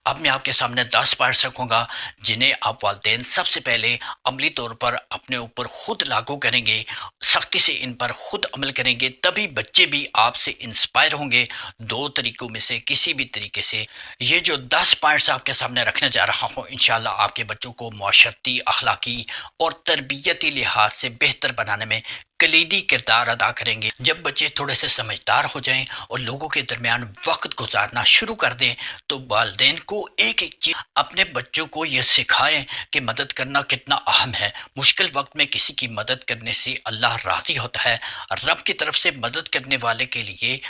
अब मैं आपके सामने 10 पॉइंट्स रखूंगा जिन्हें आप वालिदैन सबसे पहले अमली तौर पर अपने ऊपर खुद लागू करेंगे, सख्ती से इन पर खुद अमल करेंगे, तभी बच्चे भी आपसे इंस्पायर होंगे। दो तरीकों में से किसी भी तरीके से ये जो 10 पॉइंट्स आपके सामने रखने जा रहा हूँ, इंशाल्लाह आपके बच्चों को माशरती, अखलाकी और तरबियती लिहाज से बेहतर बनाने में कलीदी किरदार अदा करेंगे। जब बच्चे थोड़े से समझदार हो जाएं और लोगों के दरमियान वक्त गुजारना शुरू कर दें, तो वालिदैन को एक एक चीज अपने बच्चों को यह सिखाएं कि मदद करना कितना अहम है। मुश्किल वक्त में किसी की मदद करने से अल्लाह राजी होता है। रब की तरफ से मदद करने वाले के लिए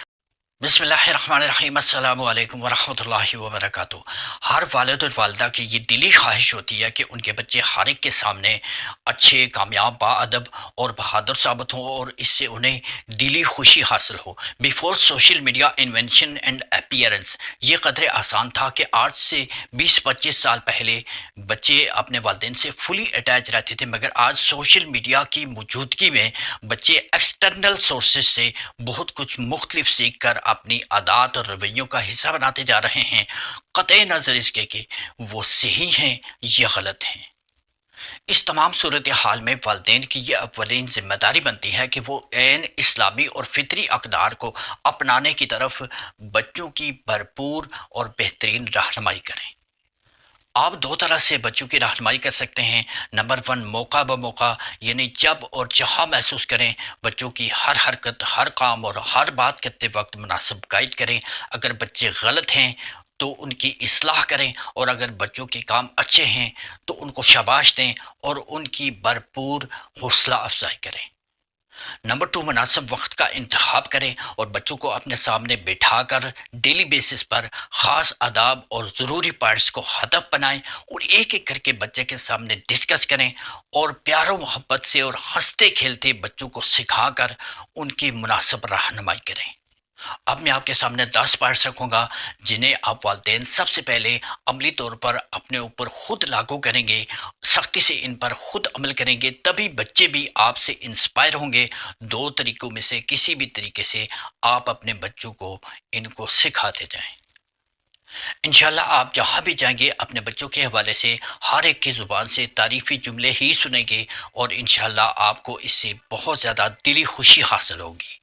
बिस्मिल्लाहिर्रहमानिर्रहीम, अस्सलामु अलैकुम वरहमतुल्लाहि वबरकातुहू। हर वालिद और वालिदा की ये दिली ख्वाहिश होती है कि उनके बच्चे हर एक के सामने अच्छे, कामयाब, बाअदब और बहादुर साबित हों और इससे उन्हें दिली खुशी हासिल हो। Before social media invention and appearance, ये कदरे आसान था कि आज से 20-25 साल पहले बच्चे अपने वालिदैन से फुली अटैच रहते थे, मगर आज सोशल मीडिया की मौजूदगी में बच्चे एक्सटर्नल सोर्सेज से बहुत कुछ मुख्तलिफ सीख कर अपनी आदत और रवैयों का हिस्सा बनाते जा रहे हैं, कतई नज़र इसके कि वो सही हैं या गलत हैं। इस तमाम सूरत हाल में वालिदैन की ये अव्वलीन जिम्मेदारी बनती है कि वो ऐन इस्लामी और फितरी अक़दार को अपनाने की तरफ बच्चों की भरपूर और बेहतरीन रहनुमाई करें। आप दो तरह से बच्चों की रहनुमाई कर सकते हैं। नंबर वन, मौका ब मौका, यानी जब और जहाँ महसूस करें बच्चों की हर हरकत, हर काम और हर बात करते वक्त मुनासिब गाइड करें। अगर बच्चे गलत हैं तो उनकी इस्लाह करें, और अगर बच्चों के काम अच्छे हैं तो उनको शाबाश दें और उनकी भरपूर हौसला अफजाई करें। नंबर टू, मुनासिब वक्त का इंतखाब करें और बच्चों को अपने सामने बिठा कर डेली बेसिस पर ख़ास आदाब और ज़रूरी पॉइंट्स को हदफ बनाएं और एक एक करके बच्चे के सामने डिस्कस करें और प्यार और मोहब्बत से और हंसते खेलते बच्चों को सिखा कर उनकी मुनासिब रहनुमाई करें। अब मैं आपके सामने 10 पॉइंट्स रखूंगा जिन्हें आप वालिदैन सबसे पहले अमली तौर पर अपने ऊपर खुद लागू करेंगे, सख्ती से इन पर खुद अमल करेंगे, तभी बच्चे भी आपसे इंस्पायर होंगे। दो तरीकों में से किसी भी तरीके से आप अपने बच्चों को इनको सिखाते जाएं। इंशाल्लाह आप जहाँ भी जाएंगे अपने बच्चों के हवाले से हर एक की ज़ुबान से तारीफ़ी जुमले ही सुनेंगे और इंशाल्लाह आपको इससे बहुत ज़्यादा दिली खुशी हासिल होगी।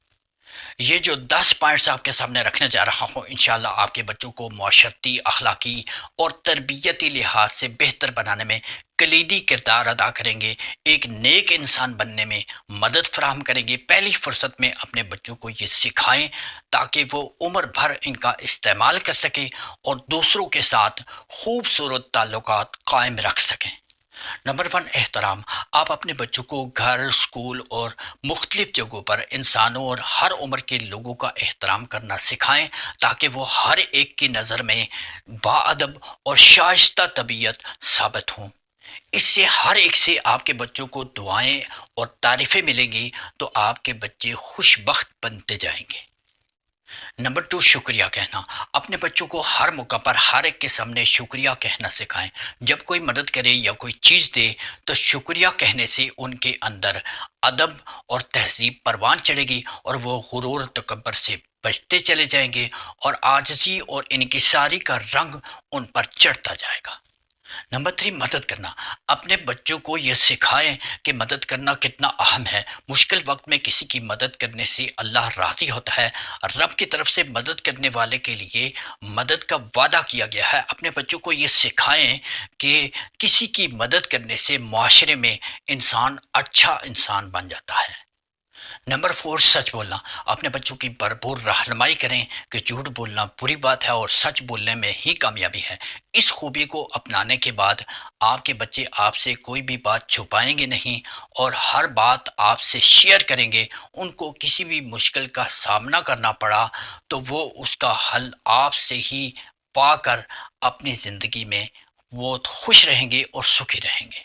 ये जो 10 पॉइंट्स आपके सामने रखने जा रहा हूँ, इंशाल्लाह आपके बच्चों को माशरती, अखलाकी और तरबियती लिहाज से बेहतर बनाने में कलीदी किरदार अदा करेंगे, एक नेक इंसान बनने में मदद फराहम करेंगे। पहली फुर्सत में अपने बच्चों को ये सिखाएं ताकि वो उम्र भर इनका इस्तेमाल कर सकें और दूसरों के साथ खूबसूरत ताल्लुकात कायम रख सकें। नंबर वन, एहतराम। आप अपने बच्चों को घर, स्कूल और मुख्तलिफ जगहों पर इंसानों और हर उम्र के लोगों का एहतराम करना सिखाएं ताकि वो हर एक की नज़र में बाअदब और शाइस्ता तबीयत साबित हों। इससे हर एक से आपके बच्चों को दुआएं और तारीफ़ें मिलेंगी तो आपके बच्चे खुशबख्त बनते जाएंगे। नंबर टू, शुक्रिया कहना। अपने बच्चों को हर मौका पर हर एक के सामने शुक्रिया कहना सिखाएं। जब कोई मदद करे या कोई चीज़ दे तो शुक्रिया कहने से उनके अंदर अदब और तहजीब परवान चढ़ेगी और वो गुरूर तकब्बर से बचते चले जाएंगे और आजिज़ी और इनकिसारी का रंग उन पर चढ़ता जाएगा। नंबर थ्री, मदद करना। अपने बच्चों को यह सिखाएं कि मदद करना कितना अहम है। मुश्किल वक्त में किसी की मदद करने से अल्लाह राज़ी होता है। रब की तरफ से मदद करने वाले के लिए मदद का वादा किया गया है। अपने बच्चों को ये सिखाएं कि किसी की मदद करने से माशरे में इंसान अच्छा इंसान बन जाता है। नंबर फोर, सच बोलना। अपने बच्चों की भरपूर रहनुमाई करें कि झूठ बोलना बुरी बात है और सच बोलने में ही कामयाबी है। इस खूबी को अपनाने के बाद आपके बच्चे आपसे कोई भी बात छुपाएंगे नहीं और हर बात आपसे शेयर करेंगे। उनको किसी भी मुश्किल का सामना करना पड़ा तो वो उसका हल आपसे ही पाकर अपनी ज़िंदगी में वो खुश रहेंगे और सुखी रहेंगे।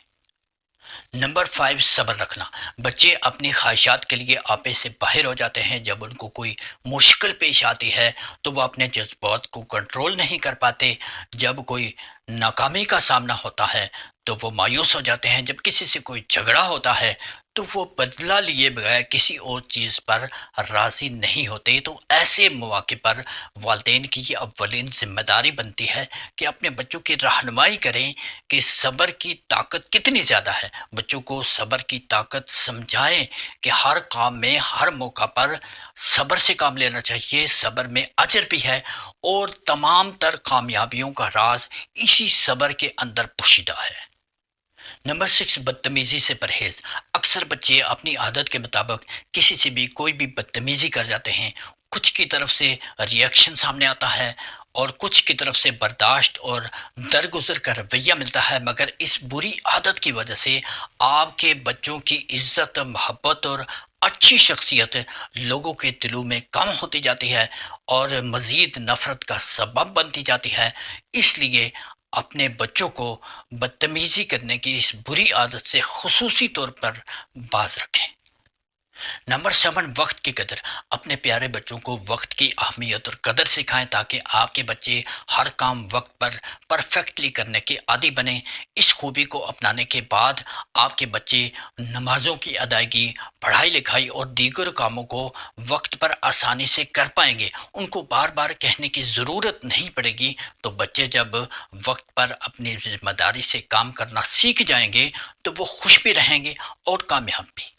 नंबर फाइव, सब्र रखना। बच्चे अपनी ख्वाहिशात के लिए आपे से बाहर हो जाते हैं। जब उनको कोई मुश्किल पेश आती है तो वह अपने जज्बात को कंट्रोल नहीं कर पाते। जब कोई नाकामी का सामना होता है تو وہ مایوس ہو جاتے ہیں، جب کسی سے کوئی جھگڑا ہوتا ہے تو وہ بدلہ لیے بغیر کسی اور چیز پر راضی نہیں ہوتے۔ تو ایسے مواقع پر والدین کی یہ اولین ذمہ داری بنتی ہے کہ اپنے بچوں کی رہنمائی کریں کہ صبر کی طاقت کتنی زیادہ ہے، بچوں کو صبر کی طاقت سمجھائیں کہ ہر کام میں ہر موقع پر صبر سے کام لینا چاہیے، صبر میں اجر بھی ہے، اور تمام تر کامیابیوں کا راز اسی صبر کے اندر پوشیدہ ہے۔ نمبر 6، بدتمیزی سے پرہیز۔ اکثر بچے اپنی عادت کے مطابق کسی سے بھی کوئی بھی بدتمیزی کر جاتے ہیں۔ کچھ کی طرف سے ری ایکشن سامنے آتا ہے اور کچھ کی طرف سے برداشت اور درگزر کا رویہ ملتا ہے، مگر اس بری عادت کی وجہ سے آپ کے بچوں کی عزت، محبت اور اچھی شخصیت لوگوں کے دلوں میں کم ہوتی جاتی ہے اور مزید نفرت کا سبب بنتی جاتی ہے۔ اس لیے اپنے بچوں کو بدتمیزی کرنے کی اس بری عادت سے خصوصی طور پر باز رکھیں۔ نمبر 7، وقت کی قدر۔ اپنے پیارے بچوں کو وقت کی اہمیت اور قدر سکھائیں تاکہ آپ کے بچے ہر کام وقت پر پرفیکٹلی کرنے کے عادی بنیں۔ اس خوبی کو اپنانے کے بعد آپ کے بچے نمازوں کی ادائیگی، پڑھائی لکھائی اور دیگر کاموں کو وقت پر آسانی سے کر پائیں گے۔ ان کو بار بار کہنے کی ضرورت نہیں پڑے گی۔ تو بچے جب وقت پر اپنی ذمہ داری سے کام کرنا سیکھ جائیں گے تو وہ خوش بھی رہیں گے اور کامیاب بھی۔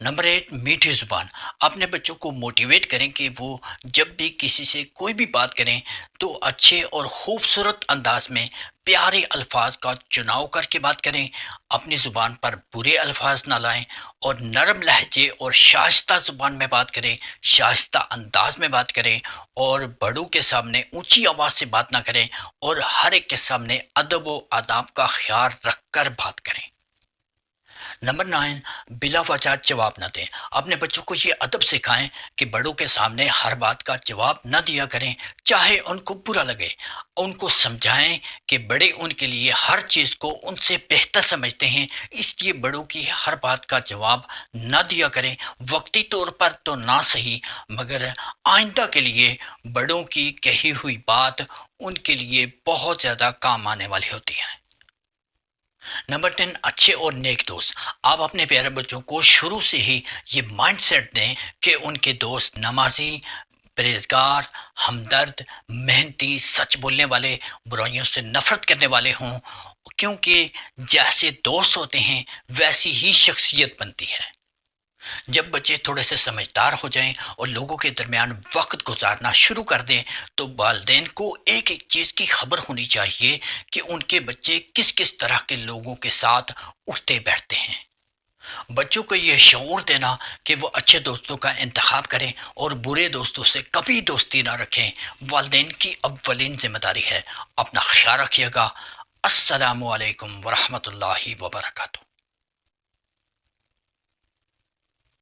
نمبر 8، میٹھی زبان۔ اپنے بچوں کو موٹیویٹ کریں کہ وہ جب بھی کسی سے کوئی بھی بات کریں تو اچھے اور خوبصورت انداز میں پیارے الفاظ کا چناؤ کر کے بات کریں، اپنی زبان پر برے الفاظ نہ لائیں اور نرم لہجے اور شائستہ زبان میں بات کریں، شائستہ انداز میں بات کریں، اور بڑوں کے سامنے اونچی آواز سے بات نہ کریں اور ہر ایک کے سامنے ادب و آداب کا خیال رکھ کر بات کریں۔ نمبر 9، بلا وجہ جواب نہ دیں۔ اپنے بچوں کو یہ ادب سکھائیں کہ بڑوں کے سامنے ہر بات کا جواب نہ دیا کریں، چاہے ان کو برا لگے۔ ان کو سمجھائیں کہ بڑے ان کے لیے ہر چیز کو ان سے بہتر سمجھتے ہیں، اس لیے بڑوں کی ہر بات کا جواب نہ دیا کریں، وقتی طور پر تو نہ صحیح، مگر آئندہ کے لیے بڑوں کی کہی ہوئی بات ان کے لیے بہت زیادہ کام آنے والی ہوتی ہے۔ نمبر 10، اچھے اور نیک دوست۔ آپ اپنے پیارے بچوں کو شروع سے ہی یہ مائنڈ سیٹ دیں کہ ان کے دوست نمازی، پرہیزگار، ہمدرد، محنتی، سچ بولنے والے، برائیوں سے نفرت کرنے والے ہوں، کیونکہ جیسے دوست ہوتے ہیں ویسی ہی شخصیت بنتی ہے۔ جب بچے تھوڑے سے سمجھدار ہو جائیں اور لوگوں کے درمیان وقت گزارنا شروع کر دیں تو والدین کو ایک ایک چیز کی خبر ہونی چاہیے کہ ان کے بچے کس کس طرح کے لوگوں کے ساتھ اٹھتے بیٹھتے ہیں۔ بچوں کو یہ شعور دینا کہ وہ اچھے دوستوں کا انتخاب کریں اور برے دوستوں سے کبھی دوستی نہ رکھیں، والدین کی اولین ذمہ داری ہے۔ اپنا خیال رکھیے گا۔ السلام علیکم ورحمۃ اللہ وبرکاتہ۔